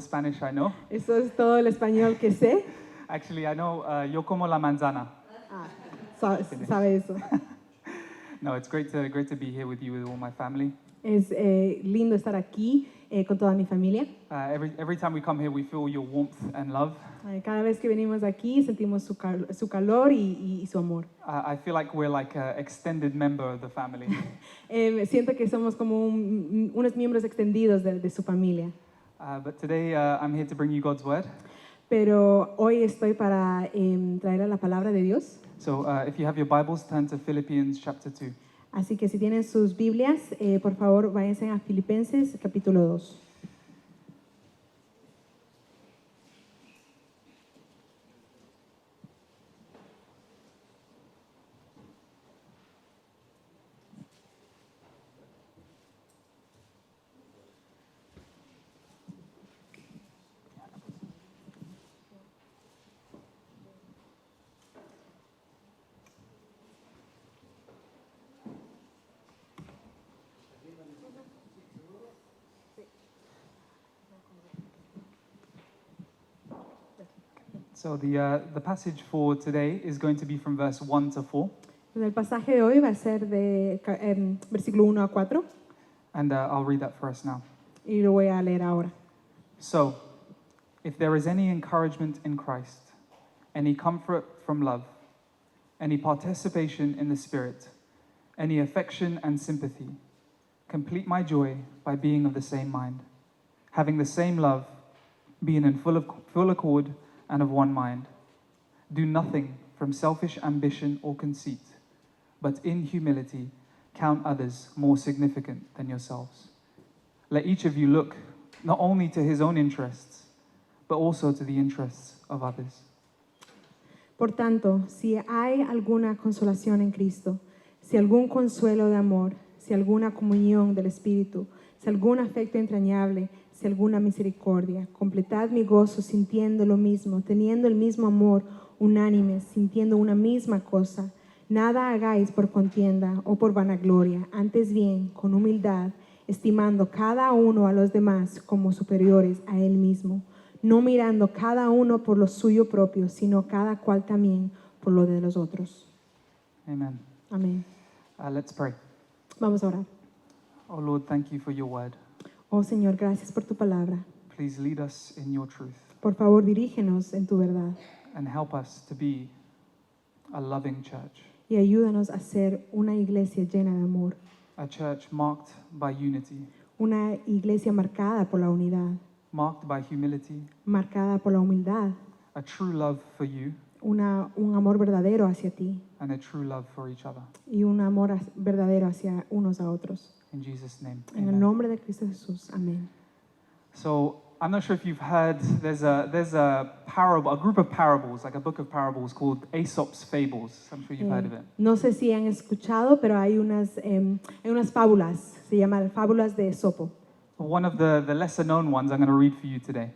Spanish I know. Eso es todo el español que sé. Actually, I know yo como la manzana. Sabe eso. No, it's great to be here with you with all my family. Es lindo estar aquí con toda mi familia. Every time we come here, we feel your warmth and love. Cada vez que venimos aquí sentimos su calor y su amor. I feel like we're like an extended member of the family. Siento que somos como unos miembros extendidos de su familia. But today I'm here to bring you God's word. Pero hoy estoy para traer la palabra de Dios. So if you have your Bibles, turn to Philippians chapter 2. Así que si tienen sus Biblias, por favor, váyanse a Filipenses capítulo 2. So the passage for today is going to be from verse 1 to 4. El pasaje de hoy va a ser de versículo 1 a 4 And I'll read that for us now. y lo voy a leer ahora. So, if there is any encouragement in Christ, any comfort from love, any participation in the Spirit, any affection and sympathy, complete my joy by being of the same mind, having the same love, being in full accord and of one mind. Do nothing from selfish ambition or conceit, but in humility count others more significant than yourselves. Let each of you look not only to his own interests, but also to the interests of others. Por tanto, si hay alguna consolación en Cristo, si algún consuelo de amor, si alguna comunión del Espíritu, si algún afecto entrañable, si alguna misericordia, completad mi gozo sintiendo lo mismo, teniendo el mismo amor, unánimes, sintiendo una misma cosa. Nada hagáis por contienda o por vanagloria, antes bien, con humildad, estimando cada uno a los demás como superiores a él mismo, no mirando cada uno por lo suyo propio, sino cada cual también por lo de los otros. Amen. Amén. Let's pray. Vamos a orar. Oh Lord, thank you for your word. Oh Señor, gracias por tu palabra. Please lead us in your truth Por favor, dirígenos en tu verdad and help us to be a loving church, y ayúdanos a ser una iglesia llena de amor, a church marked by unity, una iglesia marcada por la unidad, marked by humility, marcada por la humildad, a true love for you, un amor verdadero hacia ti and a true love for each other. y un amor verdadero hacia unos a otros. In Jesus' name, En el amen. nombre de Cristo Jesús. Amén. So I'm not sure if you've heard, there's a parable, a group of parables, like a book of parables called Aesop's Fables. I'm sure you've heard of it. No sé si han escuchado, pero hay unas fábulas, se llaman fábulas de Esopo. One of the lesser known ones I'm going to read for you today.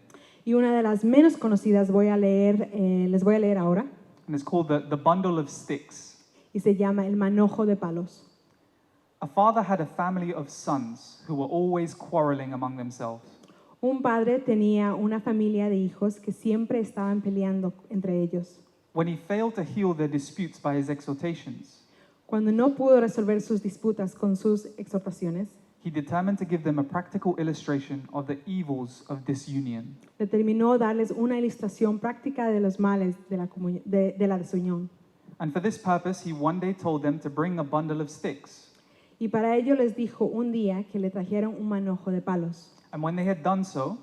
Y una de las menos conocidas les voy a leer ahora, And it's called the Bundle of Sticks. y se llama El manojo de palos. A father had a family of sons who were always quarreling among themselves. Un padre tenía una familia de hijos que siempre estaban peleando entre ellos. When he failed to heal their disputes by his exhortations, Cuando no pudo resolver sus disputas con sus exhortaciones, he determined to give them a practical illustration of the evils of disunion. determinó darles una ilustración práctica de los males de la desunión. And for this purpose, he one day told them to bring a bundle of sticks. Y para ello les dijo un día que le trajeron un manojo de palos. And when they had done so,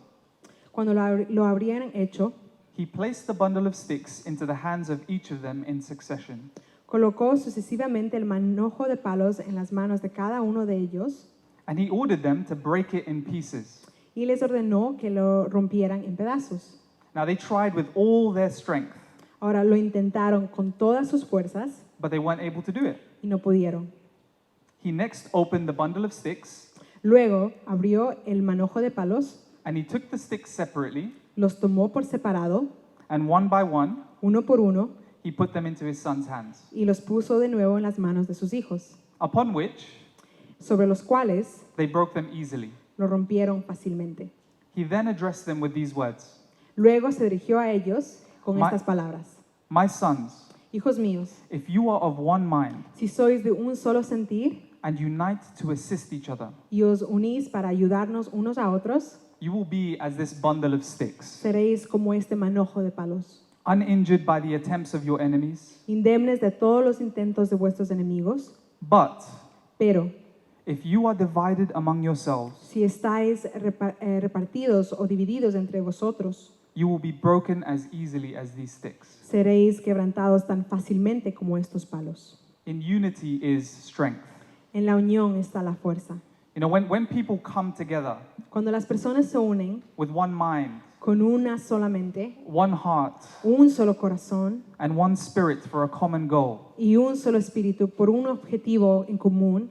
Cuando lo habrían hecho, he placed the bundle of sticks into the hands of each of them in succession. colocó sucesivamente el manojo de palos en las manos de cada uno de ellos And he ordered them to break it in pieces. y les ordenó que lo rompieran en pedazos. Now they tried with all their strength, Ahora lo intentaron con todas sus fuerzas but they weren't able to do it. y no pudieron. He next opened the bundle of sticks, Luego abrió el manojo de palos, and he took the sticks separately, los tomó por separado, and one by one, uno por uno, he put them into his son's hands. y los puso de nuevo en las manos de sus hijos, Upon which sobre los cuales they broke them easily. lo rompieron fácilmente. He He then addressed them with these words, Luego se dirigió a ellos con My- estas palabras. My sons, Hijos míos, if you are of one mind si sois de un solo sentir and unite to assist each other, y os unís para ayudarnos unos a otros, you will be as this bundle of sticks, seréis como este manojo de palos, uninjured by the attempts of your enemies. indemnes de todos los intentos de vuestros enemigos. But Pero if you are divided among yourselves, si estáis repartidos o divididos entre vosotros, you will be broken as easily as these sticks. seréis quebrantados tan fácilmente como estos palos. In unity is strength. En la unión está la fuerza. You know, when people come together Cuando las personas se unen with one mind, con una sola mente, one heart, un solo corazón and one spirit for a common goal, y un solo espíritu por un objetivo en común,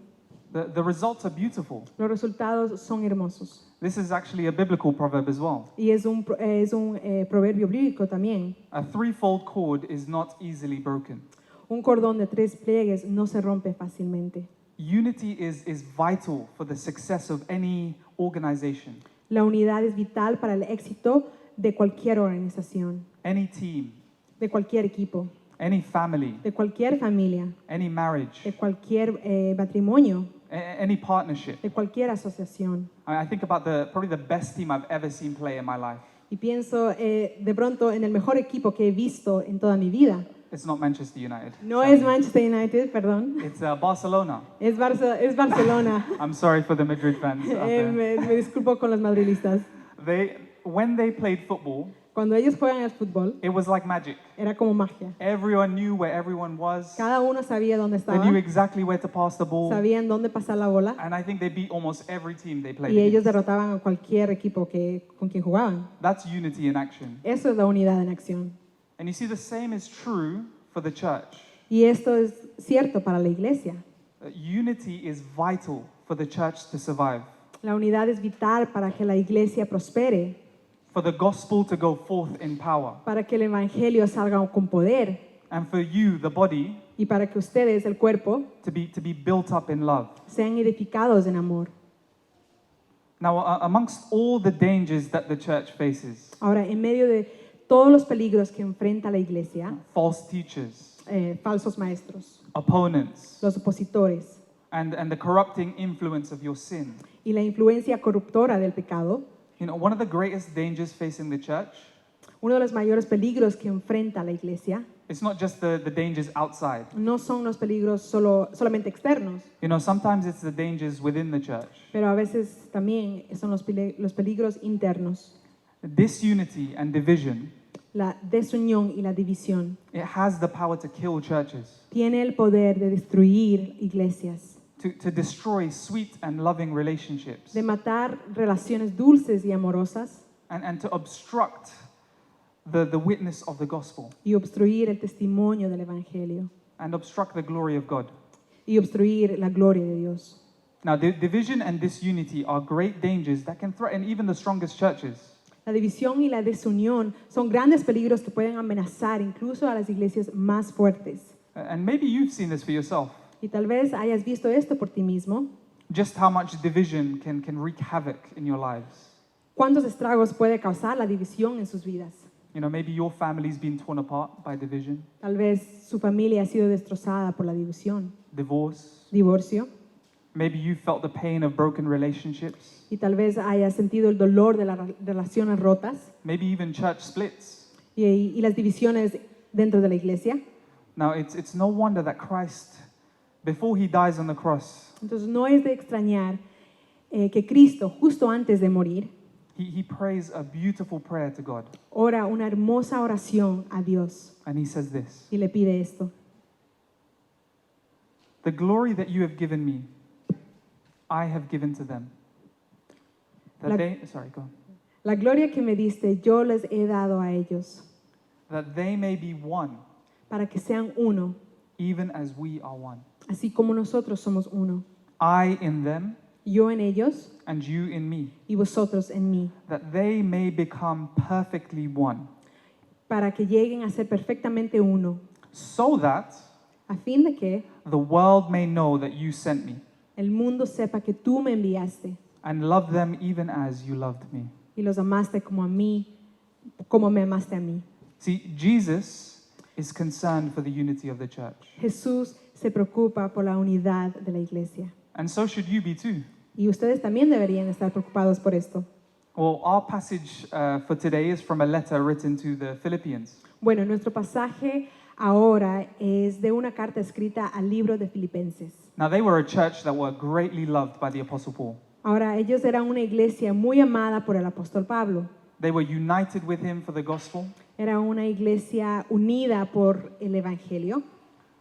the results are beautiful. los resultados son hermosos. This is actually a biblical proverb as well. Y es un proverbio bíblico también. A threefold cord is not easily broken. Un cordón de 3 pliegues no se rompe fácilmente. Unity is vital for the success of any organization, La unidad es vital para el éxito de cualquier organización, any team, de cualquier equipo, any family, de cualquier familia, any marriage, de cualquier matrimonio, any partnership. de cualquier asociación. I think about probably the best team I've ever seen play in my life. Y pienso de pronto en el mejor equipo que he visto en toda mi vida. It's not Manchester United. No sadly. es Manchester United, perdón. It's Barcelona. Es Barcelona. I'm sorry for the Madrid fans out there. Me disculpo con los madridistas. When they played football, Cuando ellos juegan al fútbol, it was like magic. era como magia. Everyone knew where everyone was. Cada uno sabía dónde They estaba, knew exactly where to pass the ball. sabían dónde pasar la bola And I think they beat almost every team they played y ellos against. derrotaban a cualquier equipo con quien jugaban. That's unity in action. Eso es la unidad en acción. And you see, the same is true for the church. Y esto es cierto para la iglesia. Unity is vital for the church to survive, La unidad es vital para que la iglesia prospere, for the gospel to go forth in power, para que el evangelio salga con poder and for you, the body, y para que ustedes, el cuerpo, to be built up in love. sean edificados en amor. Now, amongst all the dangers that the church faces, Ahora, en medio de todos los peligros que enfrenta la iglesia, false teachers, falsos maestros, opponents, los opositores and the corrupting influence of your sin. y la influencia corruptora del pecado, You know, one of the greatest dangers facing the church, uno de los mayores peligros que enfrenta la iglesia it's not just the dangers outside. no son los peligros solamente externos, You know, sometimes it's the dangers within the church. pero a veces también son los peligros internos, Disunity and division, la desunión y la división. it has the power to kill churches, Tiene el poder de destruir iglesias, to destroy sweet and loving relationships, de matar relaciones dulces y amorosas and to obstruct the witness of the gospel y obstruir el testimonio del evangelio and obstruct the glory of God. y obstruir la gloria de Dios. Now, division and disunity are great dangers that can threaten even the strongest churches. La división y la desunión son grandes peligros que pueden amenazar incluso a las iglesias más fuertes. And maybe you've seen this for yourself, Y tal vez hayas visto esto por ti mismo. just how much division can wreak havoc in your lives. ¿Cuántos estragos puede causar la división en sus vidas? You know, maybe your family's been torn apart by division, Tal vez su familia ha sido destrozada por la división, divorce. divorcio, Maybe you felt the pain of broken relationships. y tal vez hayas sentido el dolor de las relaciones rotas Maybe even church splits. y las divisiones dentro de la iglesia. Now, it's no wonder that Christ, before he dies on the cross, Entonces no es de extrañar que Cristo, justo antes de morir, he prays a beautiful prayer to God. ora una hermosa oración a Dios And he says this: y le pide esto. The glory that you have given me, I have given to them. La- Sorry, go on. La gloria que me diste yo les he dado a ellos, That they may be one, para que sean uno, even as we are one. así como nosotros somos uno. I in them, Yo en ellos and you in me. y vosotros en mí, That they may become perfectly one. para que lleguen a ser perfectamente uno, So that a fin de que the world may know that you sent me, el mundo sepa que tú me enviaste and love them even as you loved me. y los amaste como a mí, como me amaste a mí. See, Jesus is concerned for the unity of the church. Jesús se preocupa por la unidad de la iglesia. And so should you be too. Y ustedes también deberían estar preocupados por esto. Well, our passage for today is from a letter written to the Philippians. Bueno, nuestro pasaje ahora es de una carta escrita al libro de Filipenses. Now, they were a church that were greatly loved by the Apostle Paul. Ahora, ellos eran una iglesia muy amada por el apóstol Pablo. They were united with him for the gospel. Era una iglesia unida por el evangelio.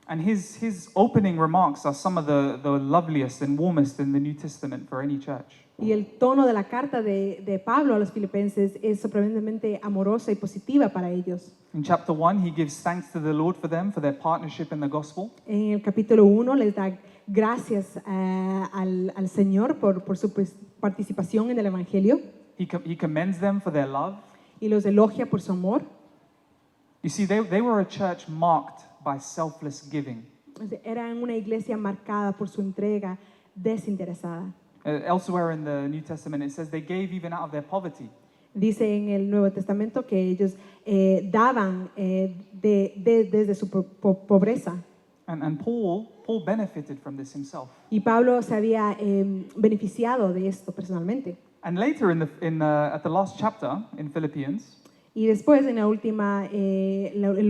And his opening remarks are some of the loveliest and warmest in the New Testament for any church. Y el tono de la carta de Pablo a los filipenses es sorprendentemente amorosa y positiva para ellos. In chapter 1, he gives thanks to the Lord for them, for their partnership in the gospel. En el capítulo 1 les da gracias al Señor por su participación en el evangelio He commends them for their love. y los elogia por su amor. You see, they were a church marked by selfless giving. Eran una iglesia marcada por su entrega desinteresada. Elsewhere in the New Testament, it says they gave even out of their poverty. Dice en el Nuevo Testamento que ellos daban desde su pobreza. And Paul benefited from this himself. Y Pablo se había beneficiado de esto personalmente. And later at the last chapter in Philippians, Y después, en el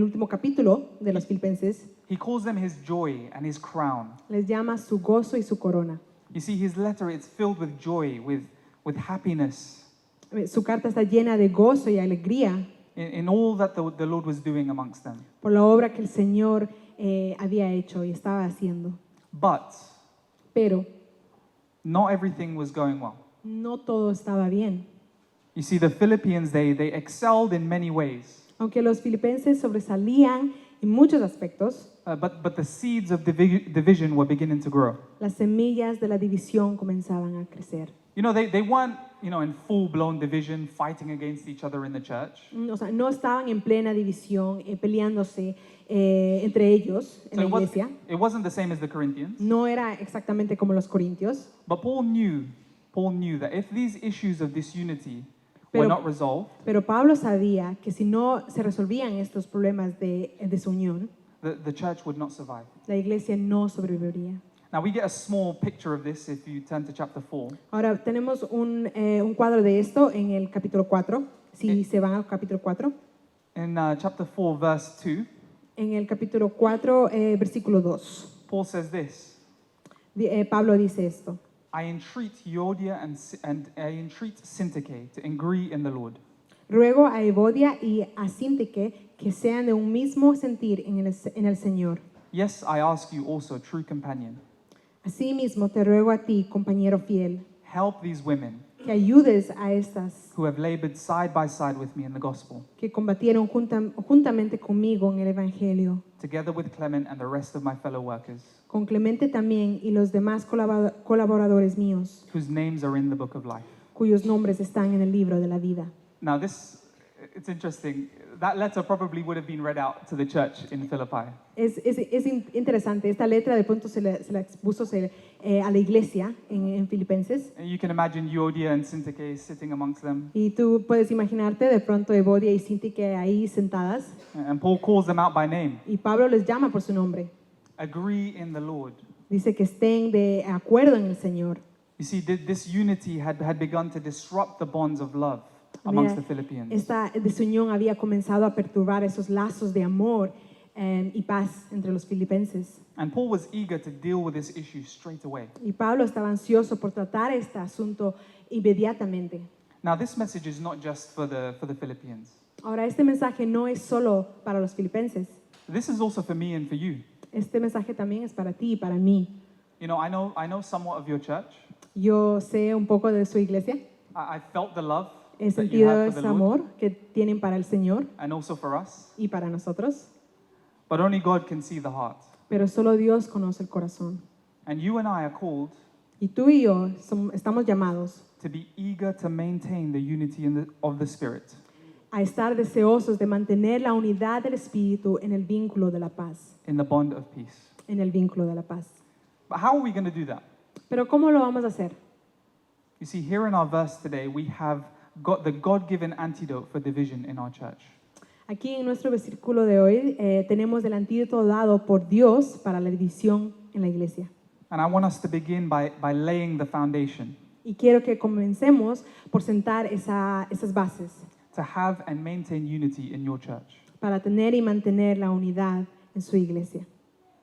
último capítulo de los Filipenses, he calls them his joy and his crown. les llama su gozo y su corona. You see, his letter, it's filled with joy, with happiness Su carta está llena de gozo y alegría in all that the Lord was doing amongst them. por la obra que el Señor había hecho y estaba haciendo. But Pero not everything was going well. no todo estaba bien. You see, the Philippians, they excelled in many ways, Aunque los filipenses sobresalían en muchos aspectos, but the seeds of division were beginning to grow. las semillas de la división comenzaban a crecer. You know, they weren't, in full-blown division, fighting against each other in the church. O sea, no estaban en plena división, peleándose entre ellos en So la it, was, iglesia. it wasn't the same as the Corinthians. No era exactamente como los corintios, But Paul knew that if these issues of disunity were Pero- not resolved, pero Pablo sabía que si no se resolvían estos problemas de desunión, the church would not survive. la iglesia no sobreviviría. Now, we get a small picture of this if you turn to chapter 4. Ahora, tenemos un cuadro de esto en el capítulo 4, si se van al capítulo 4. In chapter 4, verse 2, En el capítulo 4, versículo 2, Paul says this, Pablo dice esto. I entreat Euodia and I entreat Syntyche to agree in the Lord. Ruego a Evodia y a Síntique que sean de un mismo sentir en el Señor. Yes, I ask you also, true companion, Asimismo, te ruego a ti, compañero fiel, help these women que ayudes a estas who have labored side by side with me in the gospel, que combatieron juntamente conmigo en el Evangelio, together with Clement and the rest of my fellow workers, con Clemente también y los demás colaboradores míos, whose names are in the book of life. cuyos nombres están en el libro de la vida. Now, it's interesting. That letter probably would have been read out to the church in Philippi. Es interesante, esta letra de pronto se la expuso a la iglesia en Filipenses. And you can imagine Euodia and Syntyche sitting amongst them. Y tú puedes imaginarte de pronto Evodia y Síntique ahí sentadas. And Paul calls them out by name. Y Pablo les llama por su nombre. Agree in the Lord. Dice que estén de acuerdo en el Señor. You see, this unity had begun to disrupt the bonds of love amongst the Philippians. Esta desunión había comenzado a perturbar esos lazos de amor y paz entre los filipenses. And Paul was eager to deal with this issue straight away. Y Pablo estaba ansioso por tratar este asunto inmediatamente. Now, this message is not just for the Philippians. Ahora, este mensaje no es solo para los filipenses. This is also for me and for you. Este mensaje también es para ti y para mí. You know, I know somewhat of your church. Yo sé un poco de su iglesia. I felt the love He that you sentido have for ese the Lord amor que tienen para el Señor and also for us. y para nosotros. But only God can see the heart. Pero solo Dios conoce el corazón. And you and I are called Y tú y yo estamos llamados to be eager to maintain the unity of the Spirit. a estar deseosos de mantener la unidad del Espíritu en el vínculo de la paz. In the bond of peace. En el vínculo de la paz. But how are we going to do that? Pero ¿cómo lo vamos a hacer? You see, here in our verse today, we have the God-given antidote for division in our church. Aquí en nuestro versículo de hoy tenemos el antídoto dado por Dios para la división en la iglesia. And I want us to begin by laying the foundation Y quiero que comencemos por sentar esas bases to have and maintain unity in your church. para tener y mantener la unidad en su iglesia.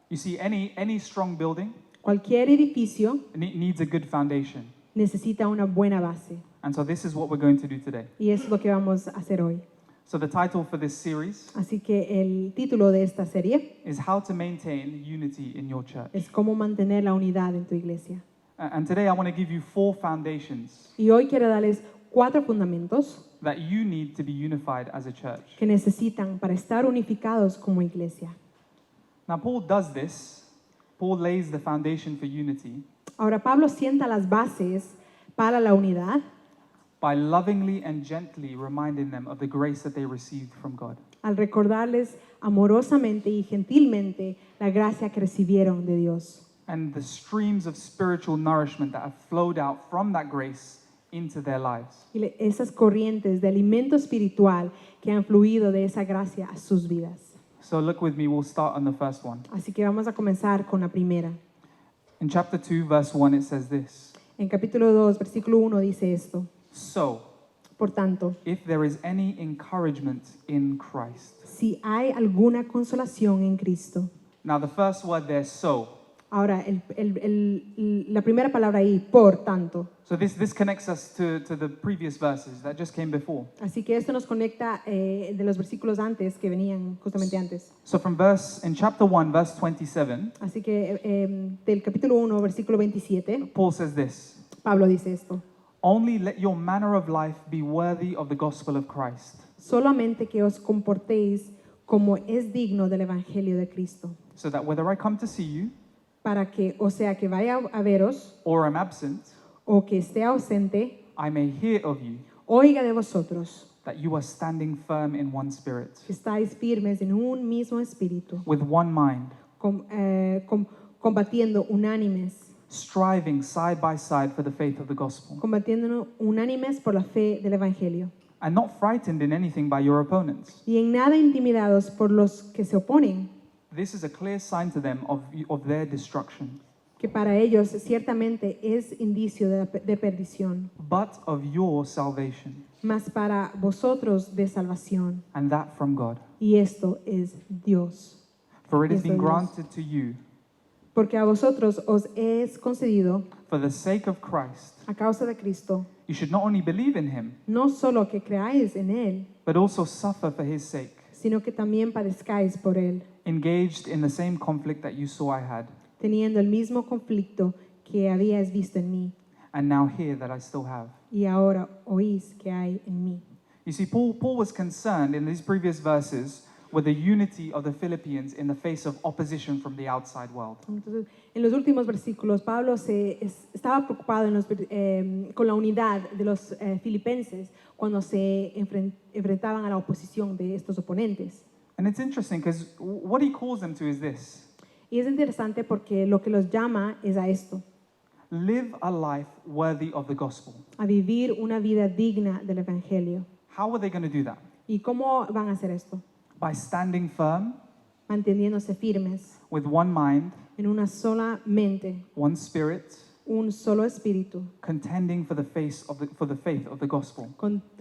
You see, any strong building Cualquier edificio needs a good foundation. necesita una buena base. And so this is what we're going to do today. Y eso es lo que vamos a hacer hoy. So the title for this series Así que el título de esta serie is How to Maintain Unity in Your Church. es cómo mantener la unidad en tu iglesia. And today I want to give you 4 foundations Y hoy quiero darles 4 fundamentos that you need to be unified as a church. que necesitan para estar unificados como iglesia. Now Paul does this. Paul lays the foundation for unity Ahora Pablo sienta las bases para la unidad by lovingly and gently reminding them of the grace that they received from God. al recordarles amorosamente y gentilmente la gracia que recibieron de Dios And the streams of spiritual nourishment that have flowed out from that grace into their lives. y esas corrientes de alimento espiritual que han fluido de esa gracia a sus vidas. So look with me, we'll start on the first one. Así que vamos a comenzar con la primera. In chapter 2, verse 1, it says this. En capítulo 2, versículo 1 dice esto. So, Por tanto, if there is any encouragement in Christ. si hay alguna consolación en Cristo. Now the first word there, so. Ahora, la primera palabra ahí, por tanto. So this connects us to the previous verses that just came before. Así que esto nos conecta de los versículos antes que venían justamente antes. So in chapter 1, verse 27, Así que del capítulo 1, versículo 27, Paul says this. Pablo dice esto. Only let your manner of life be worthy of the gospel of Christ. Solamente que os comportéis como es digno del evangelio de Cristo. So that whether I come to see you Para que, o sea, que vaya a veros or am absent, o que esté ausente, I may hear of you oiga de vosotros that you are standing firm in one spirit, que estáis firmes en un mismo espíritu, with one mind, combatiendo unánimes, striving side by side for the faith of the gospel, combatiendo unánimes por la fe del evangelio, and not frightened in anything by your opponents. y en nada intimidados por los que se oponen, This is a clear sign to them of their destruction, que para ellos ciertamente es indicio de perdición, but of your salvation, mas para vosotros de salvación, and that from God. y esto es Dios. For it has Eso been es Dios. granted to you, Porque a vosotros os es concedido, for the sake of Christ, a causa de Cristo, you should not only believe in him, no solo que creáis en Él, but also suffer for his sake, sino que también padezcáis por Él, engaged in the same conflict that you saw I had, teniendo el mismo conflicto que habíais visto en mí, and now hear that I still have. y ahora oís que hay en mí. You see, Paul was concerned in these previous verses with the unity of the Philippians in the face of opposition from the outside world. Entonces, en los últimos versículos, Pablo estaba preocupado con la unidad de los filipenses cuando se enfrentaban a la oposición de estos oponentes. And it's interesting because what he calls them to is this: Y es interesante porque lo que los llama es a esto, live a life worthy of the gospel. a vivir una vida digna del Evangelio. How are they going to do that? ¿Y cómo van a hacer esto? By standing firm, Manteniéndose firmes with one mind, en una sola mente, one spirit, un solo espíritu, contending for the faith of the gospel.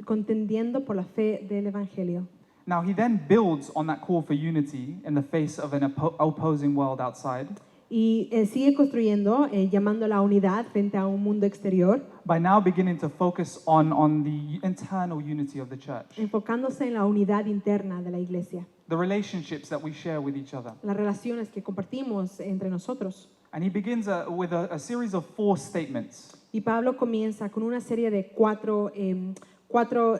contendiendo por la fe del Evangelio. Now he then builds on that call for unity in the face of an opposing world outside Y sigue construyendo, llamando a la unidad frente a un mundo exterior, by now beginning to focus on the internal unity of the church, enfocándose en la unidad interna de la iglesia, the relationships that we share with each other. las relaciones que compartimos entre nosotros. And he begins with a series of 4 statements. Y Pablo comienza con una serie de cuatro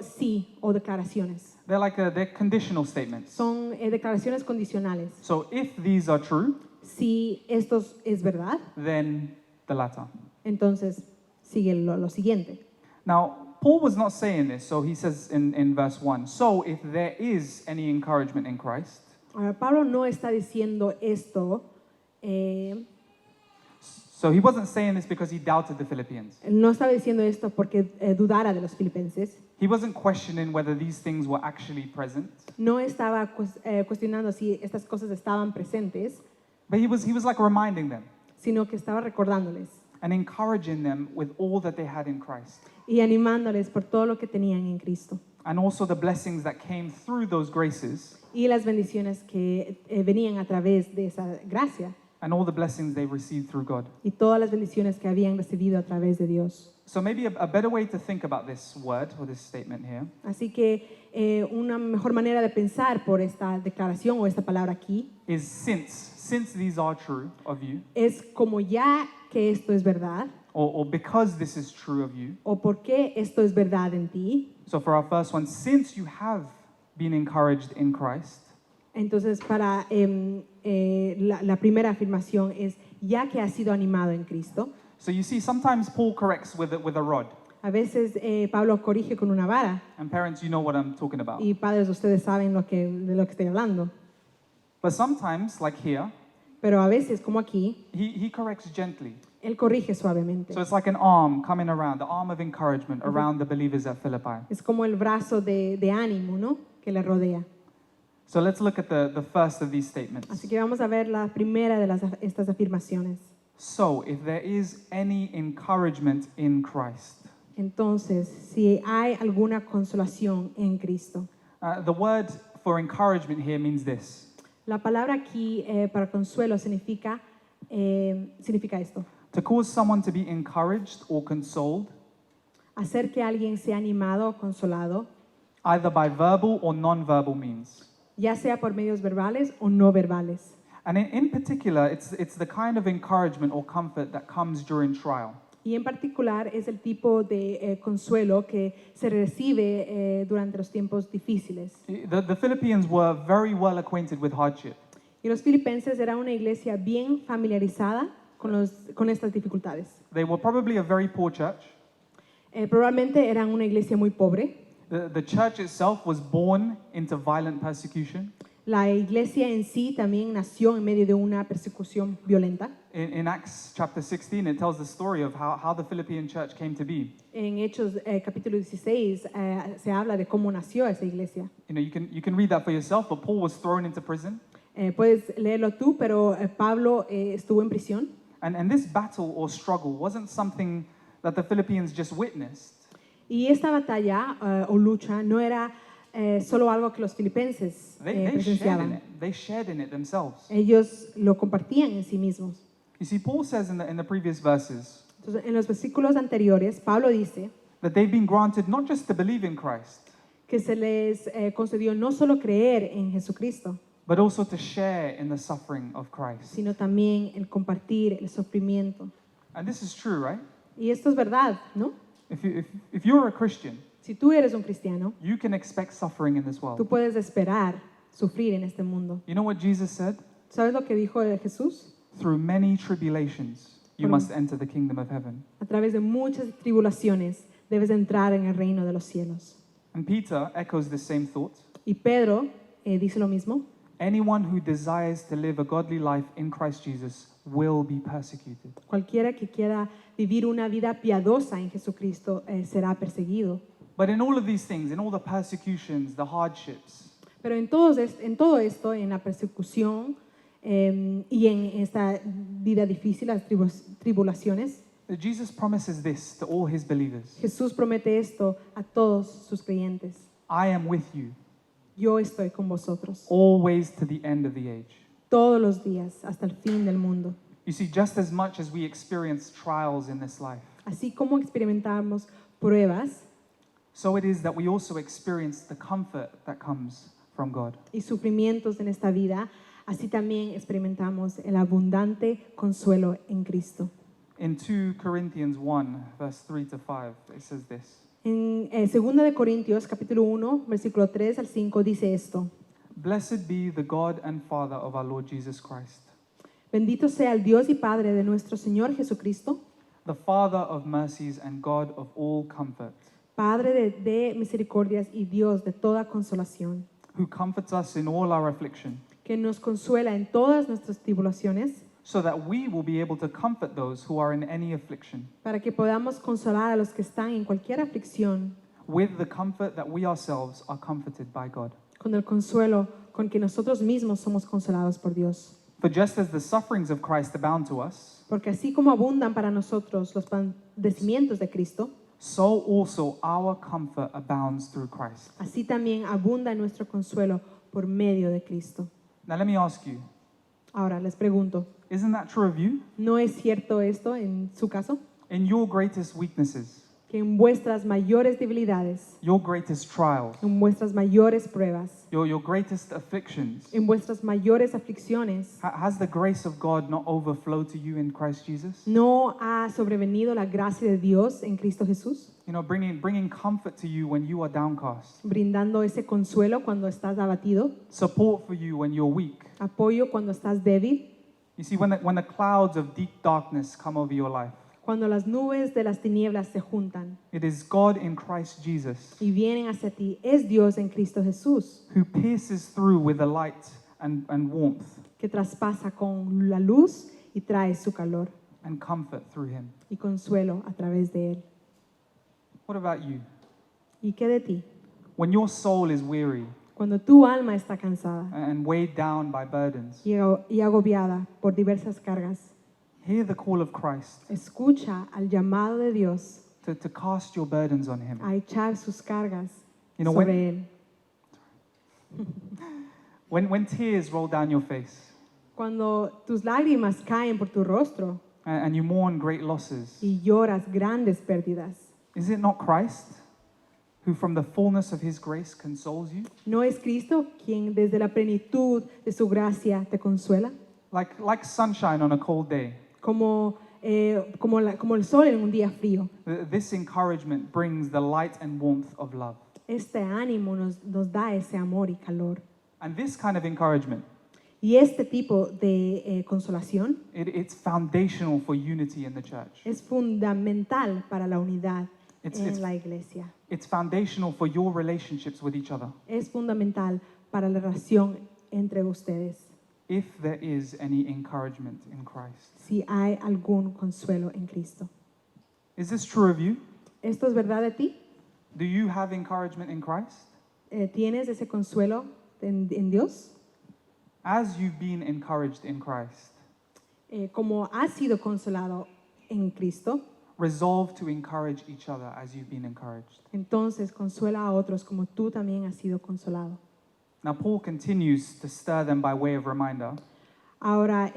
sí o declaraciones. They're conditional statements. Son declaraciones condicionales. So if these are true, Si esto es verdad, then the latter. entonces sigue lo siguiente. Now, Paul was not saying this, so he says in verse 1, so if there is any encouragement in Christ, Ahora, Pablo no está diciendo esto, so So he wasn't saying this because he doubted the Philippians. Él no estaba diciendo esto porque dudara de los filipenses. He wasn't questioning whether these things were actually present, No estaba cuestionando si estas cosas estaban presentes, but he was like reminding them sino que estaba recordándoles and encouraging them with all that they had in Christ, y animándoles por todo lo que tenían en Cristo and also the blessings that came through those graces, y las bendiciones que venían a través de esa gracia and all the blessings they received through God. y todas las bendiciones que habían recibido a través de Dios. So maybe a better way to think about this word or this statement here Así que una mejor manera de pensar por esta declaración o esta palabra aquí is since these are true of you, es como ya que esto es verdad or because this is true of you. o por qué esto es verdad en ti. So for our first one, since you have been encouraged in Christ, Entonces, para la primera afirmación es ya que has sido animado en Cristo. so you see, sometimes Paul corrects with a rod. A veces Pablo corrige con una vara And parents, you know what I'm talking about. y padres, ustedes saben de lo que estoy hablando. But sometimes, like here, Pero a veces, como aquí, he corrects gently. él corrige suavemente. So it's like an arm coming around, the arm of encouragement around the believers at Philippi. Es como el brazo de ánimo, ¿no?, que le rodea. So let's look at the first of these statements. Así que vamos a ver la primera de estas afirmaciones. So, if there is any encouragement in Christ. Entonces, si hay alguna consolación en Cristo. The word for encouragement here means this. La palabra aquí para consuelo significa esto. To cause someone to be encouraged or consoled, Hacer que alguien sea animado o consolado, either by verbal or non-verbal means. ya sea por medios verbales o no verbales. And in particular, it's the kind of encouragement or comfort that comes during trial. Y en particular es el tipo de consuelo que se recibe durante los tiempos difíciles. The Philippians were very well acquainted with hardship. Y los filipenses eran una iglesia bien familiarizada con estas dificultades. They were probably a very poor church. Probablemente eran una iglesia muy pobre. The church itself was born into violent persecution. La iglesia en sí también nació en medio de una persecución violenta. In Acts chapter 16, it tells the story of how the Philippian church came to be. En Hechos capítulo 16 se habla de cómo nació esa iglesia. You know, you can read that for yourself, but Paul was thrown into prison. Puedes leerlo tú, pero Pablo estuvo en prisión. And this battle or struggle wasn't something that the Philippians just witnessed. Y esta batalla o lucha no era solo algo que los filipenses presenciaban. They shared in it themselves. Ellos lo compartían en sí mismos. You see, Paul says in the previous verses Entonces, en los versículos anteriores, Pablo dice that they've been granted not just to believe in Christ, que se les concedió no solo creer en Jesucristo, but also to share in the suffering of Christ. sino también el compartir el sufrimiento. And this is true, right? Y esto es verdad, ¿no? If you're a Christian, Si tú eres un cristiano, you can expect suffering in this tú world. puedes esperar sufrir en este mundo. You know what Jesus said? ¿Sabes lo que dijo Jesús? Through many tribulations, you must enter the kingdom of heaven. A través de muchas tribulaciones debes entrar en el reino de los cielos. And Peter echoes the same thought. Y Pedro dice lo mismo. Anyone who desires to live a godly life in Christ Jesus will be persecuted. Cualquiera que quiera vivir una vida piadosa en Jesucristo será perseguido. But in all of these things, in all the persecutions, the hardships, Pero en todo esto, en la persecución y en esta vida difícil, las tribulaciones, Jesus promises this to all his believers. Jesús promete esto a todos sus creyentes. I am with you Yo estoy con vosotros always to the end of the age. todos los días hasta el fin del mundo. You see, just as much as we experience trials in this life, Así como experimentamos pruebas so it is that we also experience the comfort that comes from God. y sufrimientos en esta vida, así también experimentamos el abundante consuelo en Cristo. In 2 Corinthians 1, verse 3 to 5, it says this. En 2 de Corintios, capítulo 1, versículo 3 al 5, dice esto. Blessed be the God and Father of our Lord Jesus Christ, Bendito sea el Dios y Padre de nuestro Señor Jesucristo, the Father of mercies and God of all comfort, Padre de misericordias y Dios de toda consolación, who comforts us in all our affliction, que nos consuela en todas nuestras tribulaciones, so that we will be able to comfort those who are in any affliction para que podamos consolar a los que están en cualquier aflicción with the comfort that we ourselves are comforted by God. con el consuelo con que nosotros mismos somos consolados por Dios. For just as the sufferings of Christ abound to us, Porque así como abundan para nosotros los padecimientos de Cristo, so also our comfort abounds through Christ. así también abunda nuestro consuelo por medio de Cristo. Now let me ask you, Ahora les pregunto, isn't that true of you? ¿no es cierto esto en su caso? In your greatest weaknesses, Que en vuestras mayores debilidades, your greatest trials, en vuestras mayores pruebas, your greatest afflictions, en vuestras mayores aflicciones, has the grace of God not overflowed to you in Christ Jesus? ¿no ha sobrevenido la gracia de Dios en Cristo Jesús? You know, bringing comfort to you when you are downcast, Brindando ese consuelo cuando estás abatido, support for you when you're weak. apoyo cuando estás débil, You see, when the clouds of deep darkness come over your life, cuando las nubes de las tinieblas se juntan it is God in Christ Jesus y vienen hacia ti, es Dios en Cristo Jesús who pierces through with the light and warmth que traspasa con la luz y trae su calor and comfort through him. y consuelo a través de él. What about you? ¿Y qué de ti? When your soul is weary Cuando tu alma está cansada and weighed down by burdens, y agobiada por diversas cargas, hear the call of Christ escucha al llamado de Dios to cast your burdens on him. a echar sus cargas You know, sobre él. when tears roll down your face Cuando tus lágrimas caen por tu rostro and you mourn great losses, y lloras grandes pérdidas, is it not Christ who from the fullness of his grace consoles you? ¿no es Cristo quien desde la plenitud de su gracia te consuela? Like sunshine on a cold day, Como el sol en un día frío. this encouragement brings the light and warmth of love. Este ánimo nos da ese amor y calor. And this kind of encouragement, Y este tipo de consolación it's foundational for unity in the church. es fundamental para la unidad It's en la iglesia. foundational for your relationships with each other. Es fundamental para la relación entre ustedes. If there is any encouragement in Christ. Si hay algún consuelo en Cristo. Is this true of you? ¿Esto es verdad de ti? Do you have encouragement in Christ? ¿Tienes ese consuelo en Dios? As you've been encouraged in Christ, Como has sido consolado en Cristo, resolve to encourage each other as you've been encouraged. entonces consuela a otros como tú también has sido consolado. Now, Paul continues to stir them by way of reminder. Ahora,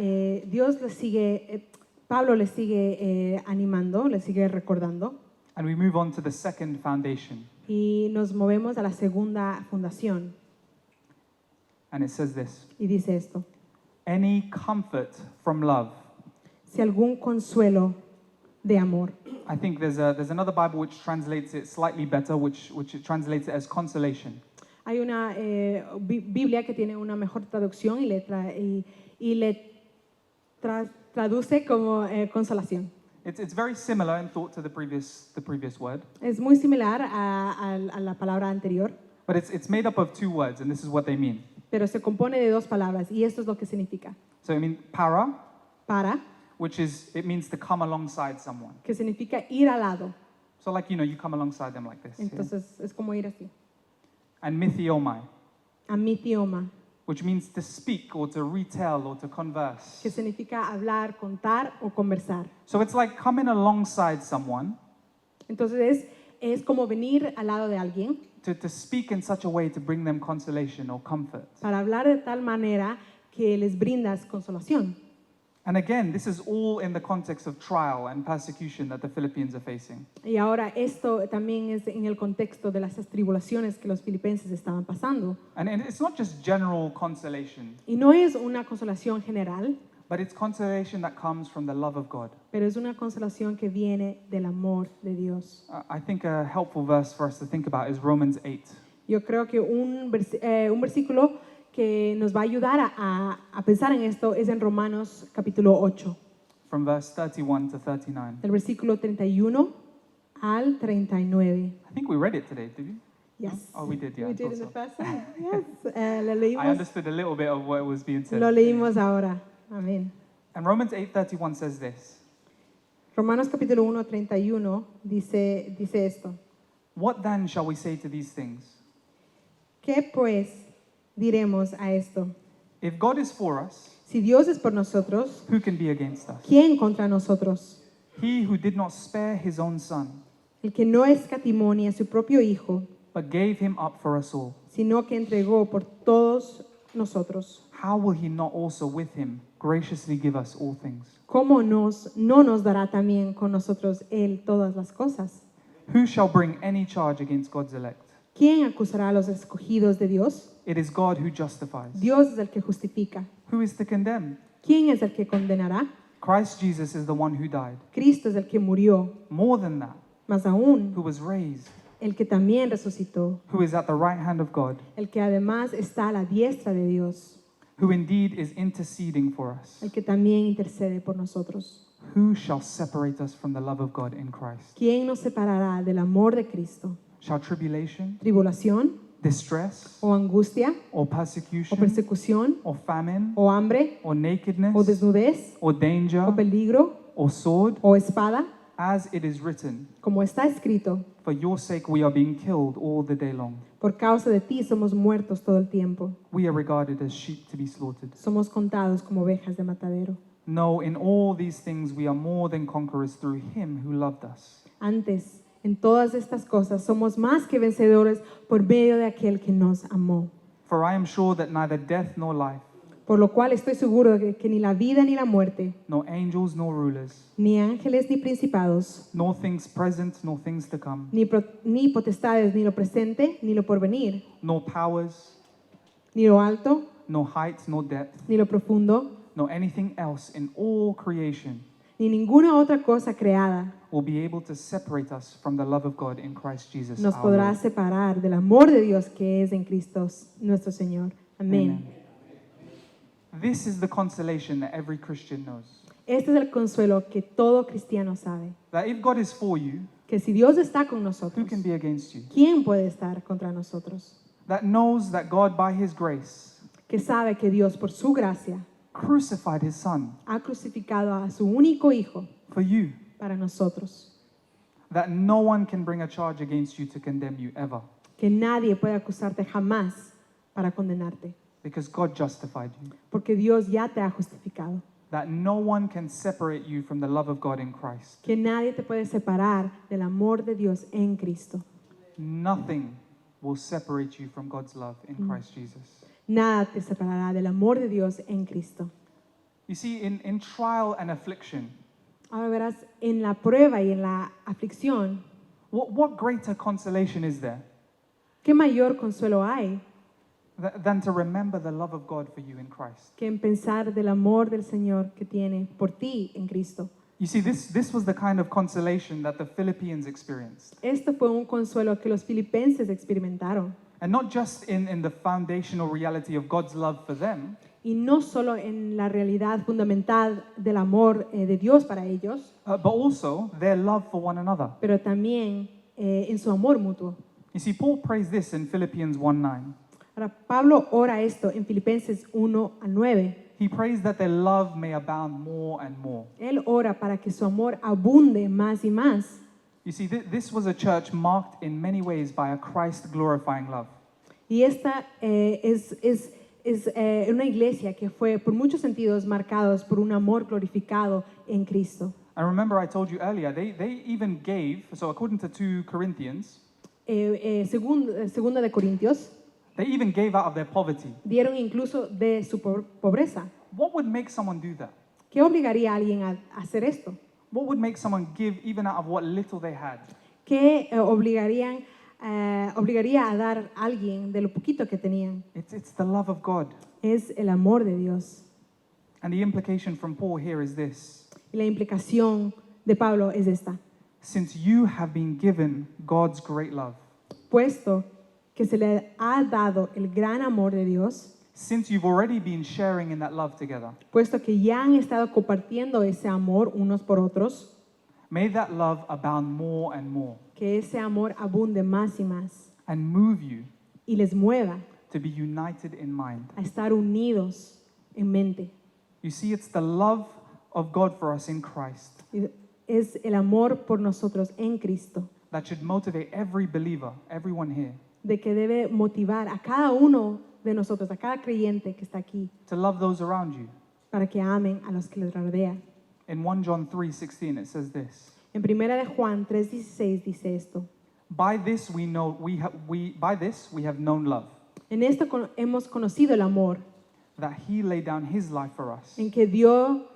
Pablo les sigue animando, les sigue recordando, And we move on to the second foundation. y nos movemos a la segunda fundación, And it says this: y dice esto: any comfort from love. si algún consuelo de amor. I think there's another Bible which translates it slightly better, which it translates it as consolation. Hay una Biblia que tiene una mejor traducción y le traduce como consolación. It's very similar in thought to the previous word, Es muy similar a la palabra anterior, but it's made up of two words, and this is what they mean. pero se compone de dos palabras y esto es lo que significa. So I mean para, Para, it means to come alongside someone. que significa ir al lado. So like, you come alongside them like this. yeah? Entonces es como ir así. And mythiomai, Amitioma, which means to speak or to retell or to converse. que significa hablar, contar o conversar. So it's like coming alongside someone Entonces es como venir al lado de alguien to speak in such a way to bring them consolation or comfort. para hablar de tal manera que les brindas consolación. And again, this is all in the context of trial and persecution that the Philippians are facing. Y ahora esto también es en el contexto de las tribulaciones que los filipenses estaban pasando. And it's not just general consolation, Y no es una consolación general, but it's consolation that comes from the love of God. pero es una consolación que viene del amor de Dios. I think a helpful verse for us to think about is Romans 8. Yo creo que un versículo que nos va a ayudar a pensar en esto es en Romanos capítulo 8, From verse 31 to 39. del versículo 31 al 39. I think we read it today, did you? Yes. Oh, we did, yeah. We I did thought in the so. past. Yes. Lo I leímos, understood a little bit of what was being said. lo leímos ahora. Amén. And Romans 8:31 says this: Romanos capítulo 1, 31 dice esto. What then shall we say to these things? ¿Qué pues diremos a esto? If God is for us, Si Dios es por nosotros, who can be against us? ¿quién contra nosotros? He who did not spare his own son, El que no escatimó ni a su propio Hijo, but gave him up for us all, sino que entregó por todos nosotros. how will he not also with him graciously give us all things? ¿Cómo no nos dará también con nosotros Él todas las cosas? Who shall bring any charge against God's elect? ¿Quién acusará a los escogidos de Dios? It is God who justifies. Dios es el que justifica. Who is to condemn? ¿Quién es el que condenará? Christ Jesus is the one who died. Cristo es el que murió, More than that, más aún, who was raised, el que también resucitó, who is at the right hand of God, el que además está a la diestra de Dios, who indeed is interceding for us. el que también intercede por nosotros. Who shall separate us from the love of God in Christ? ¿Quién nos separará del amor de Cristo? Shall tribulation, ¿Tribulación distress, o angustia or o persecution, persecución or famine, o hambre or o nakedness, desnudez or danger, o peligro or sword? o espada? As it is written, Como está escrito, for your sake we are being killed all the day long. por causa de ti somos muertos todo el tiempo. We are regarded as sheep to be slaughtered. Somos contados como ovejas de matadero. No, in all these things we are more than conquerors through him who loved us. Antes, en todas estas cosas, somos más que vencedores por medio de aquel que nos amó. For I am sure that neither death nor life, Por lo cual estoy seguro de que ni la vida ni la muerte, nor angels nor rulers, ni ángeles ni principados, nor things present nor things to come, ni potestades, ni lo presente, ni lo porvenir, nor powers, ni lo alto, nor height nor depth, ni lo profundo, nor anything else in all creation ni ninguna otra cosa creada will be able to separate us from the love of God in Christ Jesus nos our podrá Lord. separar del amor de Dios que es en Cristo nuestro Señor. Amén. This is the consolation that every Christian knows. Este es el consuelo que todo cristiano sabe, That if God is for you, que si Dios está con who nosotros, can be against you? ¿quién puede estar contra nosotros? That knows that God by his grace Que sabe que Dios por su gracia crucified his son ha crucificado a su único Hijo for you. para nosotros. That no one can bring a charge against you to condemn you ever, Que nadie puede acusarte jamás para condenarte, because God justified you. porque Dios ya te ha justificado. That no one can separate you from the love of God in Christ. Que nadie te puede separar del amor de Dios en Cristo. Nothing will separate you from God's love in Christ Jesus. Nada te separará del amor de Dios en Cristo. You see, in trial and affliction, Ahora verás, en la prueba y en la aflicción, what greater consolation is there ¿qué mayor consuelo hay than to remember the love of God for you in Christ? que en pensar del amor del Señor que tiene por ti en Cristo? You see, this was the kind of consolation that the Philippians experienced. Esto fue un consuelo que los filipenses experimentaron. And not just in the foundational reality of God's love for them, Y no solo en la realidad fundamental del amor de Dios para ellos, but also their love for one another. pero también en su amor mutuo. You see, Paul prays this in Philippians 1:9. Ahora, Pablo ora esto en Filipenses 1-9. He prays that their love may abound more and more. Él ora para que su amor abunde más y más. You see, this was a church marked in many ways by a Christ-glorifying love. Y esta es una iglesia que fue por muchos sentidos marcados por un amor glorificado en Cristo. And remember, I told you earlier, they even gave, so according to 2 Corinthians, Segunda de Corintios, they even gave out of their poverty. dieron incluso de su pobreza. What would make someone do that? ¿Qué obligaría a alguien a hacer esto? What would make someone give even out of what little they had? ¿Qué obligaría a dar a alguien de lo poquito que tenían? It's the love of God. Es el amor de Dios. And the implication from Paul here is this. Y la implicación de Pablo es esta. Since you have been given God's great love, Puesto que se le ha dado el gran amor de Dios, since you've already been sharing in that love together, puesto que ya han estado compartiendo ese amor unos por otros, may that love abound more and more que ese amor abunde más y más and move you y les mueva to be united in mind. a estar unidos en mente. You see, it's the love of God for us in Christ Es el amor por nosotros en Cristo, that should motivate every believer, everyone here, de que debe motivar a cada uno de nosotros, a cada creyente que está aquí, to love those around you. para que amen a los que les rodean. In 1 John 3:16 it says this: En 1 de Juan 3:16 dice esto: By this we have known love, en esto hemos conocido el amor, that he laid down his life for us, en que dio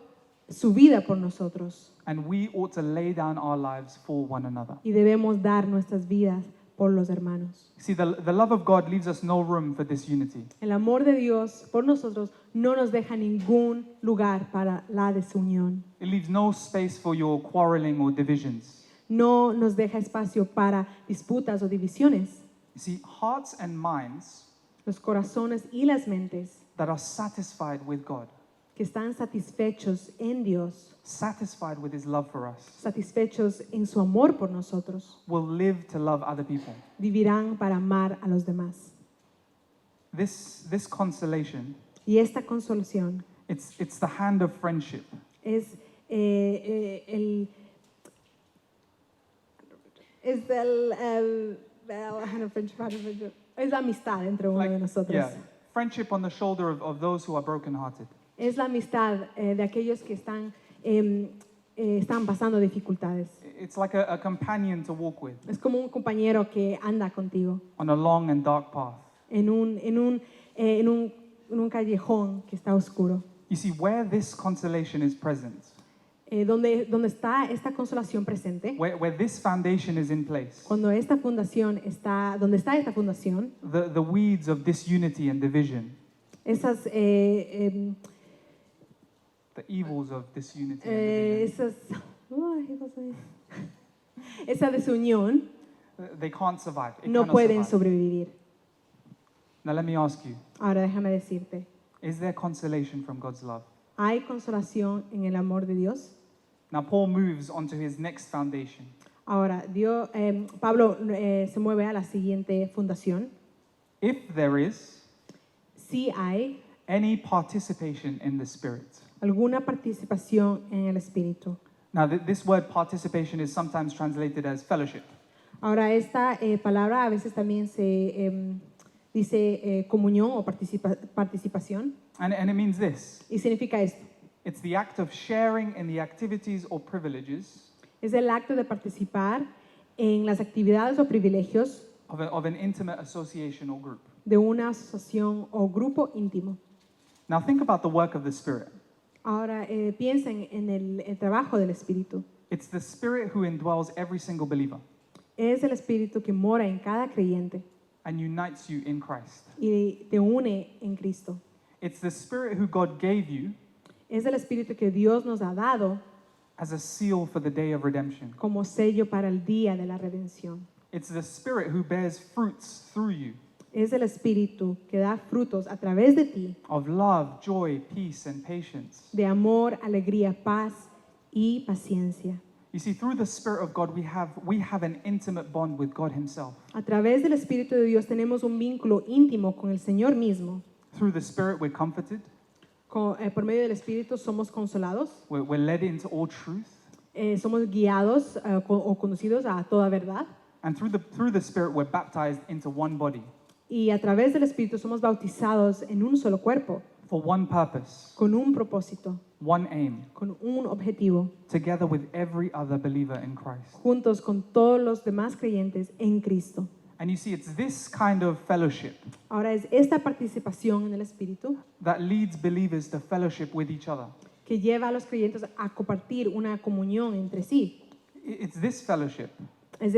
su vida por nosotros, and we ought to lay down our lives for one another. y debemos dar nuestras vidas por los hermanos. See, the love of God leaves us no room for disunity. El amor de Dios por nosotros no nos deja ningún lugar para la desunión. It leaves no space for your quarreling or divisions. No nos deja espacio para disputas o divisiones. You see, hearts and minds Los corazones y las mentes that are satisfied with God, que están satisfechos en Dios, satisfied with his love for us, satisfechos en su amor por nosotros, will live to love other people. vivirán para amar a los demás. This consolation, Y esta consolación it's the hand of friendship. es es la amistad entre uno de nosotros. Yeah, friendship on the shoulder of those who are brokenhearted. Es la amistad de aquellos que están pasando dificultades. It's like a companion to walk with Es como un compañero que anda contigo on a long and dark path. en un callejón que está oscuro. You see, where this consolation is present, Donde está esta consolación presente, where this foundation is in place, donde está esta fundación, the weeds of disunity and division, esas, the evils of disunity and division, esa desunión, they can't survive. It no cannot pueden survive. sobrevivir. Now let me ask you, Ahora déjame decirte, is there consolation from God's love? ¿hay consolación en el amor de Dios? Now Paul moves on to his next foundation. Ahora, Pablo se mueve a la siguiente fundación. If there is Si hay any participation in the Spirit. alguna participación en el Espíritu. Now this word participation is sometimes translated as fellowship. Ahora, esta palabra a veces también se dice comunión o participación, And it means this. y significa esto. It's the act of sharing in the activities or privileges Es el acto de participar en las actividades o privilegios of an intimate association or group. de una asociación o grupo íntimo. Now think about the work of the Spirit. Ahora, piensen en el trabajo del Espíritu. It's the Spirit who indwells every single believer Es el Espíritu que mora en cada creyente and unites you in Christ. y te une en Cristo. It's the Spirit who God gave you Es el Espíritu que Dios nos ha dado as a seal for the day of redemption. como sello para el día de la redención. It's the Spirit who bears fruits through you Es el Espíritu que da frutos a través de ti, of love, joy, peace, and patience. de amor, alegría, paz y paciencia. You see, through the Spirit of God, we have an intimate bond with God Himself. A través del Espíritu de Dios tenemos un vínculo íntimo con el Señor mismo. Through the Spirit, we're comforted. Por medio del Espíritu somos consolados, We're led into all truth. somos guiados o conducidos a toda verdad. And through the Spirit, we're baptized into one body Y a través del Espíritu somos bautizados en un solo cuerpo, for one purpose, con un propósito, one aim, con un objetivo, together with every other believer in Christ. juntos con todos los demás creyentes en Cristo. And you see, it's this kind of fellowship Ahora es esta participación en el Espíritu that leads believers to fellowship with each other. que lleva a los creyentes a compartir una comunión entre sí. It's this fellowship Es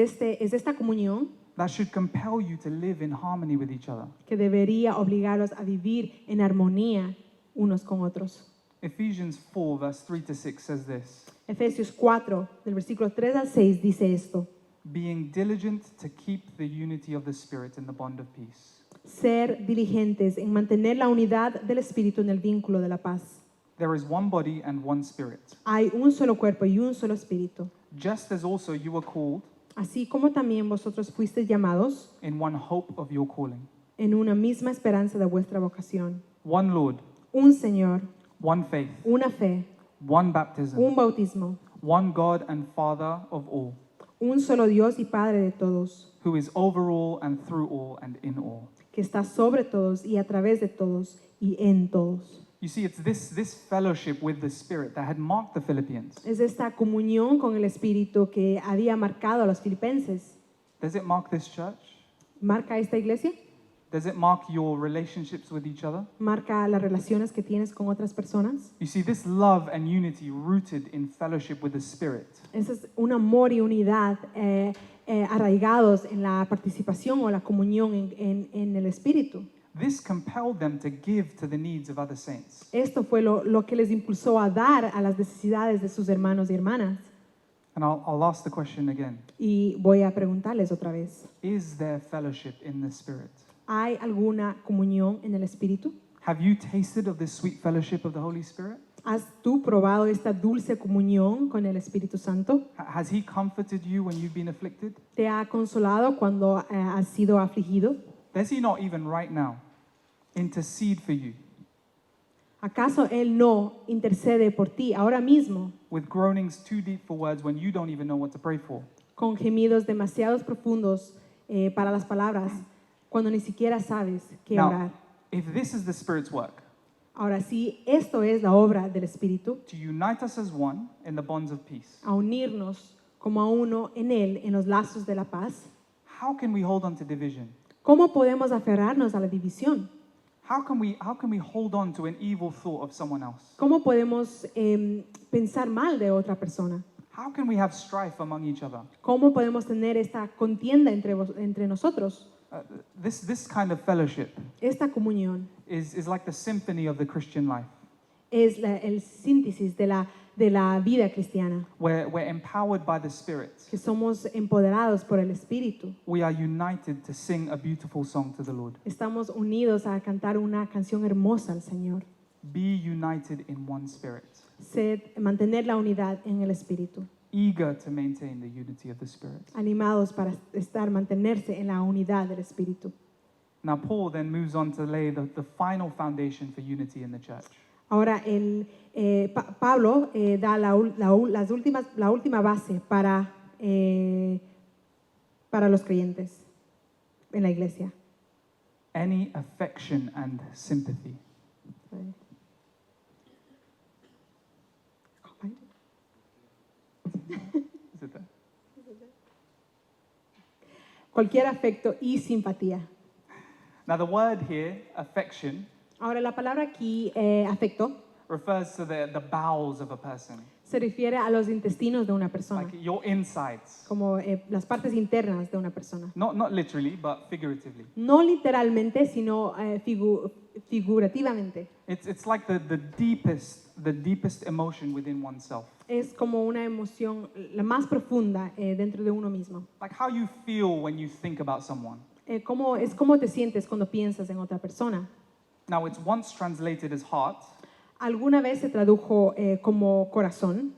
esta comunión that should compel you to live in harmony with each other. que debería obligarlos a vivir en armonía unos con otros. Ephesians 4, verse 3 to 6 says this: Efesios 4, del versículo 3 al 6, dice esto: being diligent to keep the unity of the Spirit in the bond of peace. ser diligentes en mantener la unidad del Espíritu en el vínculo de la paz. There is one body and one Spirit, Hay un solo cuerpo y un solo Espíritu, just as also you were called así como también vosotros fuisteis llamados in one hope of your calling. en una misma esperanza de vuestra vocación. One Lord, Un Señor, one faith, una fe, one baptism, un bautismo, one God and Father of all, un solo Dios y Padre de todos, who is over all and through all and in all. que está sobre todos y a través de todos y en todos. You see, it's this fellowship with the Spirit that had marked the Philippians. Es esta comunión con el Espíritu que había marcado a los filipenses. Does it mark this church? ¿Marca esta iglesia? Does it mark your relationships with each other? ¿Marca las relaciones que tienes con otras personas? You see, this love and unity rooted in fellowship with the Spirit Ese es un amor y unidad arraigados en la participación o la comunión en el Espíritu. this compelled them to give to the needs of other saints. Esto fue lo que les impulsó a dar a las necesidades de sus hermanos y hermanas. And I'll ask the question again. Y voy a preguntarles otra vez, Is there fellowship in the Spirit? ¿hay alguna comunión en el Espíritu? Have you tasted of this sweet fellowship of the Holy Spirit? ¿Has tú probado esta dulce comunión con el Espíritu Santo? Has He comforted you when you've been afflicted? ¿Te ha consolado cuando has sido afligido? Does He not even right now intercede for you ¿Acaso Él no intercede por ti ahora mismo with groanings too deep for words when you don't even know what to pray for? con gemidos demasiados profundos para las palabras cuando ni siquiera sabes qué Now, orar? if this is the Spirit's work, Ahora, si esto es la obra del Espíritu, to unite us as one in the bonds of peace, a unirnos como a uno en Él, en los lazos de la paz, how can we hold on to division? ¿cómo podemos aferrarnos a la división? How can we hold on to an evil thought of someone else? ¿Cómo podemos pensar mal de otra persona? How can we have strife among each other? ¿Cómo podemos tener esta contienda entre nosotros? This kind of fellowship Esta comunión is like the symphony of the Christian life, es el síntesis de la vida cristiana, where we're empowered by the Spirit. que somos empoderados por el Espíritu. We are united to sing a beautiful song to the Lord. Estamos unidos a cantar una canción hermosa al Señor. Be united in one spirit, Mantener la unidad en el Espíritu. eager to maintain the unity of the Spirit. Animados para mantenerse en la unidad del Espíritu. Now, Paul then moves on to lay the final foundation for unity in the church. Ahora, Pablo da la última base para los creyentes en la iglesia. Any affection and sympathy. Is it there? Cualquier afecto y simpatía. Now, the word here, affection, Ahora, la palabra aquí, afecto, refers to the bowels of a person, se refiere a los intestinos de una persona, like your insides. como las partes internas de una persona. Not literally, but figuratively. No literalmente, sino figurativamente. It's like the deepest emotion within oneself. Es como una emoción la más profunda dentro de uno mismo. Like how you feel when you think about someone. Es como te sientes cuando piensas en otra persona. Now, it's once translated as heart, Alguna vez se tradujo como corazón,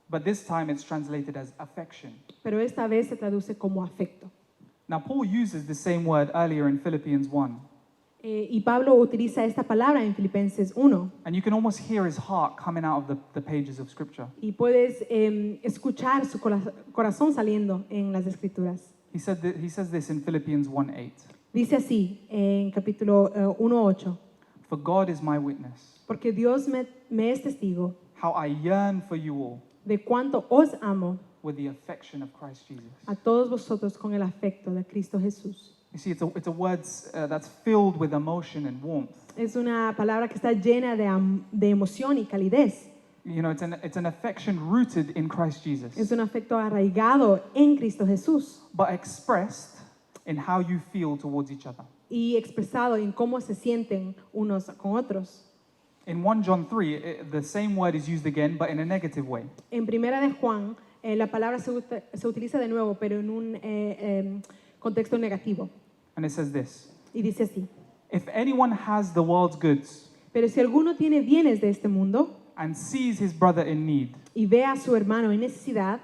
but this time it's translated as affection. pero esta vez se traduce como afecto. Now, Paul uses the same word earlier in Philippians 1, Y Pablo utiliza esta palabra en Filipenses 1. and you can almost hear his heart coming out of the pages of Scripture. Y puedes escuchar su corazón saliendo en las Escrituras. He says this in Philippians 1:8. Dice así en capítulo 1:8. For God is my witness, Porque Dios me es testigo how I yearn for you all de cuánto os amo with the affection of Christ Jesus. a todos vosotros con el afecto de Cristo Jesús. You see, it's a word that's filled with emotion and warmth. Es una palabra que está llena de emoción y calidez. You know, it's an affection rooted in Christ Jesus, Es un afecto arraigado en Cristo Jesús but expressed in how you feel towards each other. y expresado en cómo se sienten unos con otros. In 1 John 3, the same word is used again, but in a negative way. En Primera de Juan, la palabra se utiliza de nuevo, pero en un contexto negativo. And it says this: Y dice así: If anyone has the world's goods pero si alguno tiene bienes de este mundo and sees his brother in need, y ve a su hermano en necesidad,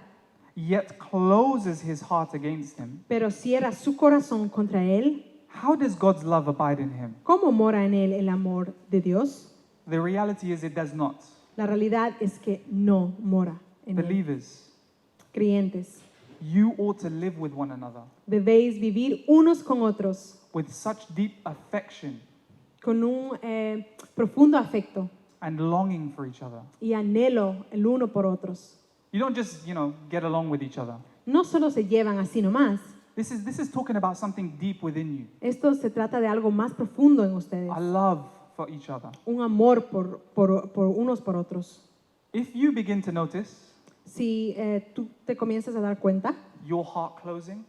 yet closes his heart against him, pero cierra su corazón contra él, how does God's love abide in him? ¿cómo mora en él el amor de Dios? The reality is it does not. La realidad es que no mora en él. Believers, Creyentes, you ought to live with one another debéis vivir unos con otros with such deep affection con un profundo afecto and longing for each other. y anhelo el uno por otros. You don't just, get along with each other. No solo se llevan así nomás. This is talking about something deep within you. Esto se trata de algo más profundo en ustedes. A love for each other. Un amor por unos por otros. If you begin to notice Si tú te comienzas a dar cuenta your heart closing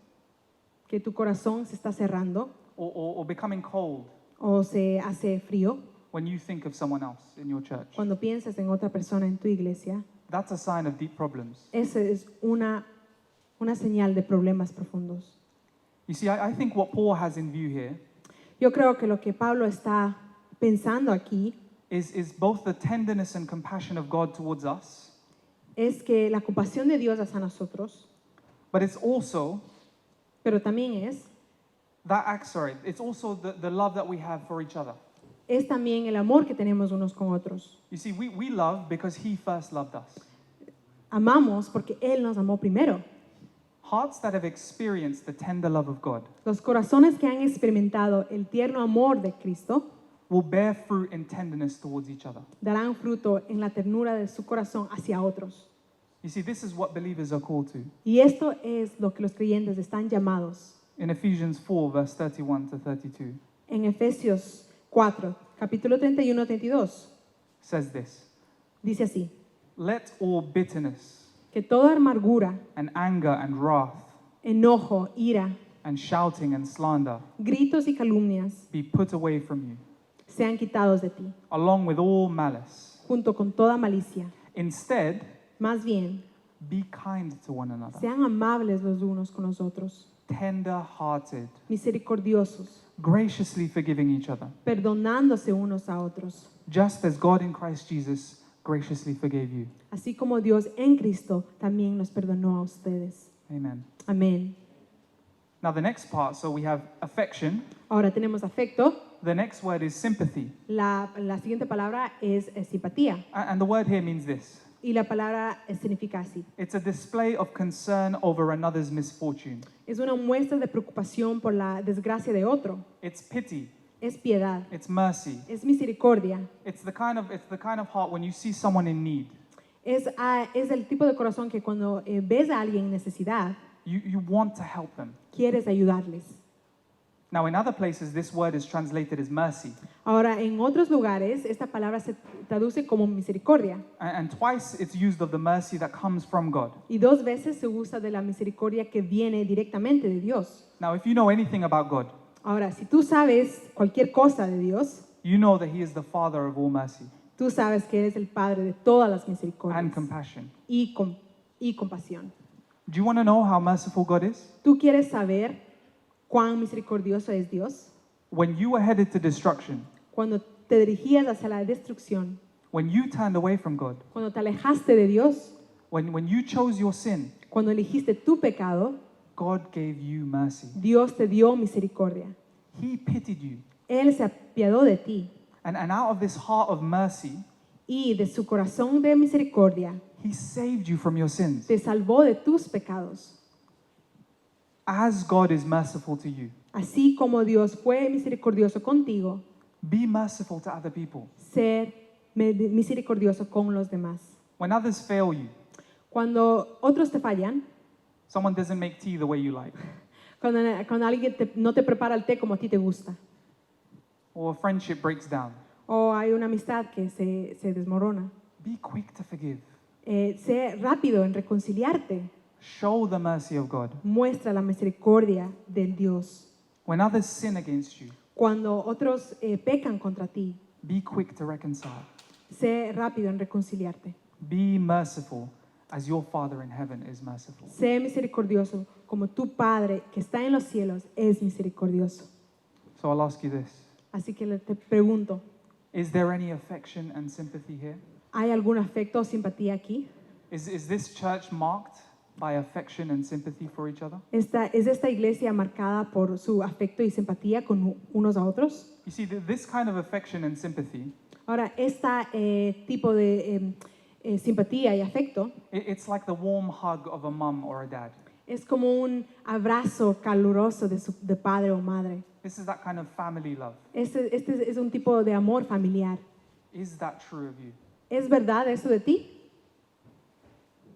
que tu corazón se está cerrando or becoming cold o se hace frío when you think of someone else in your church, cuando piensas en otra persona en tu iglesia, that's a sign of deep problems. esa es una señal de problemas profundos. You see, I think what Paul has in view here Yo creo que lo que Pablo está pensando aquí is both the tenderness and compassion of God towards us, es que la compasión de Dios hacia nosotros, but it's also pero también it's also the love that we have for each other. es también el amor que tenemos unos con otros. You see, we love because he first loved us. Amamos porque Él nos amó primero. Hearts that have experienced the tender love of God Los corazones que han experimentado el tierno amor de Cristo will bear fruit in tenderness towards each other. darán fruto en la ternura de su corazón hacia otros. You see, this is what believers are called to. Y esto es lo que los creyentes están llamados. In Ephesians 4, verse 31 to 32, En Efesios 4, capítulo 31-32, says this: dice así, Let all bitterness que toda amargura, and anger and wrath enojo, ira, and shouting and slander gritos y calumnias be put away from you, sean quitados de ti, along with all malice. junto con toda malicia. Instead, Más bien, be kind to one another, sean amables los unos con los otros, tender-hearted, misericordiosos, graciously forgiving each other, perdonándose unos a otros, just as God in Christ Jesus graciously forgave you. así como Dios en Cristo también nos perdonó a ustedes. Amen. Amén. Now the next part, so we have affection. Ahora tenemos afecto. The next word is sympathy. La siguiente palabra es simpatía. And the word here means this. Y la palabra significa así. It's a display of concern over another's misfortune. Es una muestra de preocupación por la desgracia de otro. It's pity. Es piedad. It's mercy. Es misericordia. It's the kind of heart when you see someone in need, Es el tipo de corazón que cuando ves a alguien en necesidad, you want to help them. quieres ayudarles. Now, in other places, this word is translated as mercy. Ahora, en otros lugares, esta palabra se traduce como misericordia. And twice it's used of the mercy that comes from God. Y 2 veces se usa de la misericordia que viene directamente de Dios. Now, if you know anything about God, Ahora, si tú sabes cualquier cosa de Dios, you know that He is the Father of all mercy tú sabes que eres el Padre de todas las misericordias and compassion. y compasión. Do you want to know how merciful God is? ¿Tú quieres saber cuán misericordioso es Dios? When you were headed to destruction, Cuando te dirigías hacia la destrucción, when you turned away from God, cuando te alejaste de Dios, when you chose your sin, cuando elegiste tu pecado, God gave you mercy. Dios te dio misericordia. He pitied you. Él se apiadó de ti And out of this heart of mercy, y de su corazón de misericordia He saved you from your sins. te salvó de tus pecados. As God is merciful to you, Así como Dios fue misericordioso contigo, be merciful to other people. ser misericordioso con los demás. When others fail you, Cuando otros te fallan, someone doesn't make tea the way you like, cuando alguien no te prepara el té como a ti te gusta, or a friendship breaks down, o hay una amistad que se desmorona, be quick to forgive. sé rápido en reconciliarte. Show the mercy of God. Muestra la misericordia del Dios. When others sin against you, Cuando otros pecan contra ti, be quick to reconcile. sé rápido en reconciliarte. Be merciful as your Father in heaven is merciful. Sé misericordioso como tu Padre que está en los cielos es misericordioso. So I'll ask you this. Así que te pregunto, Is there any affection and sympathy here? ¿hay algún afecto o simpatía aquí? Is this church marked by affection and sympathy for each other? ¿Es esta iglesia marcada por su afecto y simpatía con unos a otros? You see, this kind of affection and sympathy, Ahora, este tipo de simpatía y afecto it's like the warm hug of a mum or a dad. es como un abrazo caluroso de padre o madre. This is that kind of family love. Este es un tipo de amor familiar. Is that true of you? ¿Es verdad eso de ti?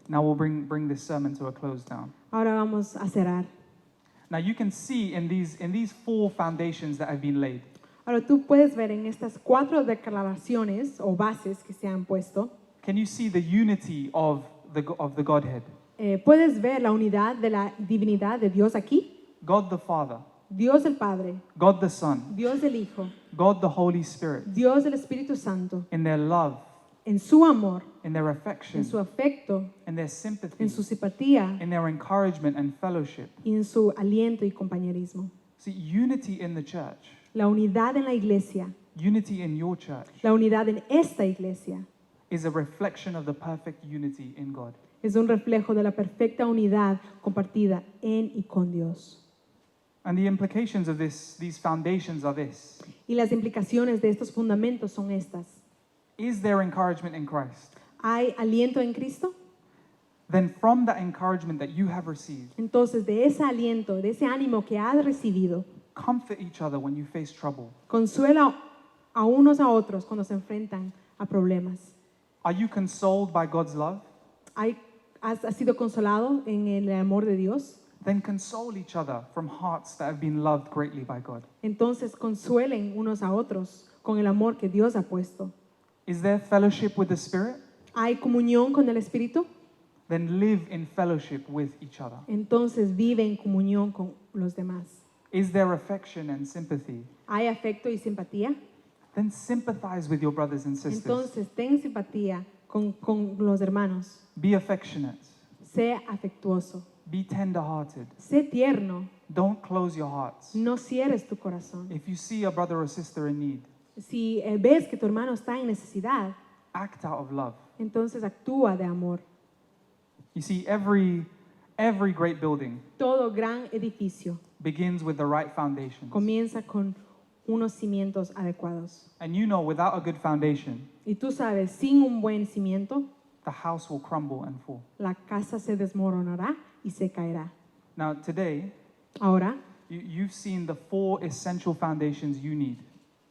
Now we'll bring this sermon to a close down. Ahora vamos a cerrar. Now you can see in these 4 foundations that have been laid, Ahora tú puedes ver en estas 4 declaraciones o bases que se han puesto, can you see the unity of the Godhead? puedes ver la unidad de la divinidad de Dios aquí. God the Father, Dios el Padre, God the Son, Dios el Hijo, God the Holy Spirit, Dios el Espíritu Santo, in their love, en su amor, in their en affection, su afecto, in their sympathy, en su simpatía in their encouragement and fellowship. y en su aliento y compañerismo. See, unity in the church, La unidad en la iglesia, unity in your church, la unidad en esta iglesia, is a reflection of the perfect unity in God. es un reflejo de la perfecta unidad compartida en y con Dios. And the implications of these foundations are this. Y las implicaciones de estos fundamentos son estas. Is there encouragement in Christ? ¿Hay aliento en Cristo? Then from that encouragement that you have received, Entonces, de ese aliento, de ese ánimo que has recibido, comfort each other when you face trouble. consuela a unos a otros cuando se enfrentan a problemas. Are you consoled by God's love? ¿Has sido consolado en el amor de Dios? Then console each other from hearts that have been loved greatly by God. Entonces, consuelen unos a otros con el amor que Dios ha puesto. Is there fellowship with the Spirit? ¿Hay comunión con el Espíritu? Then live in fellowship with each other. Entonces, vive en comunión con los demás. Is there affection and sympathy? ¿Hay afecto y simpatía? Then sympathize with your brothers and sisters. Entonces, ten simpatía con los hermanos. Be affectionate. Sé afectuoso. Be tender-hearted. Sé tierno. Don't close your hearts. No cierres tu corazón. If you see a brother or sister in need, Si ves que tu hermano está en necesidad, act out of love. entonces actúa de amor. You see, every great building Todo gran edificio begins with the right foundations. comienza con unos cimientos adecuados. And you know, without a good foundation, Y tú sabes, sin un buen cimiento, the house will crumble and fall. la casa se desmoronará y se caerá. Now, today, Ahora, you've seen the 4 essential foundations you need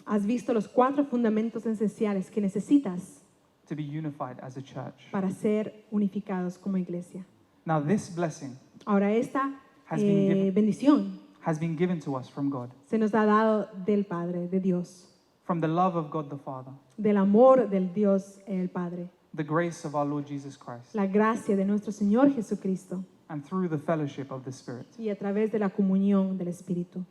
has visto los 4 fundamentos esenciales que necesitas to be unified as a church. para ser unificados como iglesia. Now, this blessing Ahora, esta Has been given. bendición has been given to us from God, se nos ha dado del Padre, de Dios, from the love of God the Father, del amor del Dios el Padre, the grace of our Lord Jesus Christ, la gracia de nuestro Señor Jesucristo and through the fellowship of the Spirit. y a través de la comunión del Espíritu.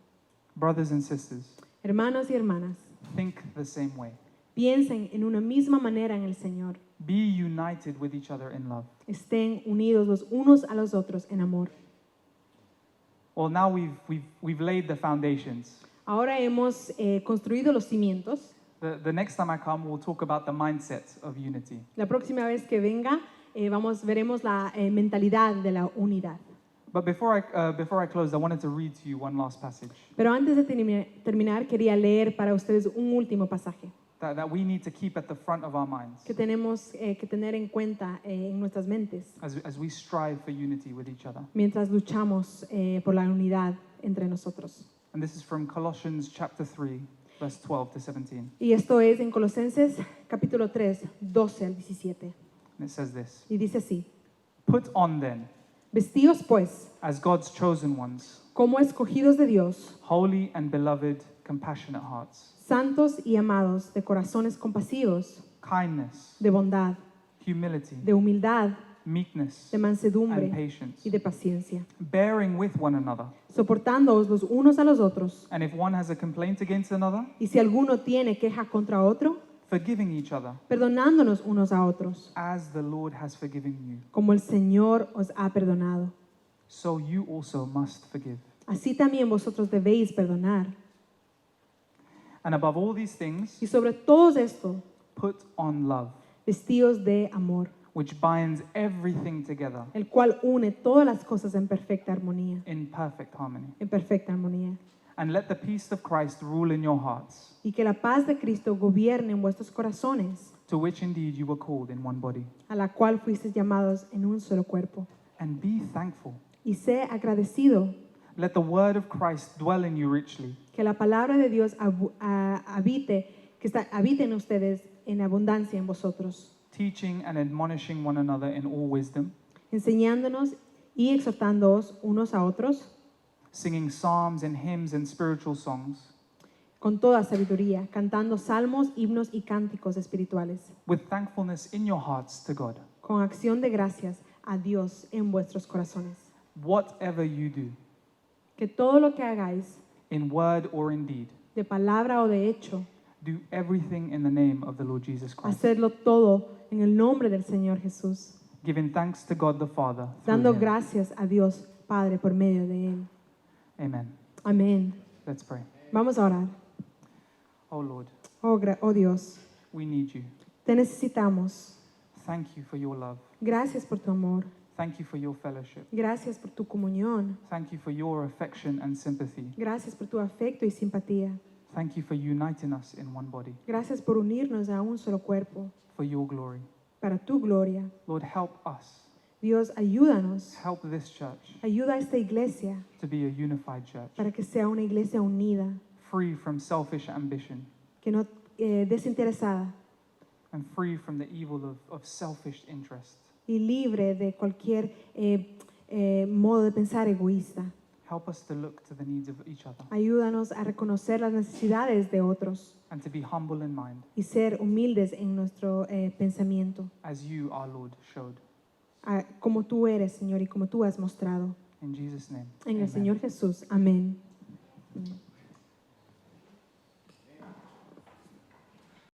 Brothers and sisters, Hermanos y hermanas, think the same way. piensen en una misma manera en el Señor. Be united with each other in love. Estén unidos los unos a los otros en amor. Well, now we've laid the foundations. Ahora hemos construido los cimientos. The next time I come, we'll talk about the mindset of unity. La próxima vez que venga, veremos la mentalidad de la unidad. But before I close, I wanted to read to you one last passage Pero antes de terminar, quería leer para ustedes un último pasaje that we need to keep at the front of our minds que tenemos que tener en cuenta en nuestras mentes as we strive for unity with each other. mientras luchamos por la unidad entre nosotros. And this is from Colossians chapter 3, verse 12 to 17. Y esto es en Colosenses capítulo 3, 12 al 17. And it says this: Y dice así: Put on then, Vestíos pues as God's chosen ones, como escogidos de Dios, holy and beloved, compassionate hearts, santos y amados, de corazones compasivos, kindness, de bondad, humility, de humildad, meekness, de mansedumbre and patience, y de paciencia, bearing with one another. soportándoos los unos a los otros. And if one has a complaint against another, Y si alguno tiene queja contra otro, forgiving each other, perdonándonos unos a otros, as the Lord has forgiven you, como el Señor os ha perdonado. so you also must forgive. Así también vosotros debéis perdonar. And above all these things, Y sobre todo esto, put on love, vestíos de amor, which binds everything together el cual une todas las cosas en perfecta armonía, in perfect harmony. en perfecta armonía. And let the peace of Christ rule in your hearts, Y que la paz de Cristo gobierne en vuestros corazones, to which indeed you were called in one body. a la cual fuisteis llamados en un solo cuerpo. And be thankful. Y sé agradecido. Let the word of Christ dwell in you richly, Que la palabra de Dios habite en ustedes en abundancia en vosotros, teaching and admonishing one another in all wisdom, enseñándonos y exhortándoos unos a otros singing psalms and hymns and spiritual songs, con toda sabiduría, cantando salmos, himnos y cánticos espirituales, with thankfulness in your hearts to God. con acción de gracias a Dios en vuestros corazones. Whatever you do, Que todo lo que hagáis, in word or in deed, de palabra o de hecho, do everything in the name of the Lord Jesus Christ, hacedlo todo en el nombre del Señor Jesús, giving thanks to God the Father through dando him. gracias a Dios Padre por medio de Él. Amen. Amén. Let's pray. Vamos a orar. Oh Lord, Oh Dios, we need you. te necesitamos. Thank you for your love. Gracias por tu amor. Thank you for your fellowship. Gracias por tu comunión. Thank you for your affection and sympathy. Gracias por tu afecto y simpatía. Thank you for uniting us in one body, Gracias por unirnos a un solo cuerpo for your glory. para tu gloria. Lord, help us. Dios, ayúdanos. Help this church Ayuda a esta iglesia to be a unified church, para que sea una iglesia unida, free from selfish ambition que no desinteresada and free from the evil of selfish interest. y libre de cualquier modo de pensar egoísta. Help us to look to the needs of each other Ayúdanos a reconocer las necesidades de otros and to be humble in mind, y ser humildes en nuestro pensamiento, as you, our Lord, showed. como tú eres, Señor, y como tú has mostrado. In Jesus' name. En el amen. Señor Jesús. Amén. Amén.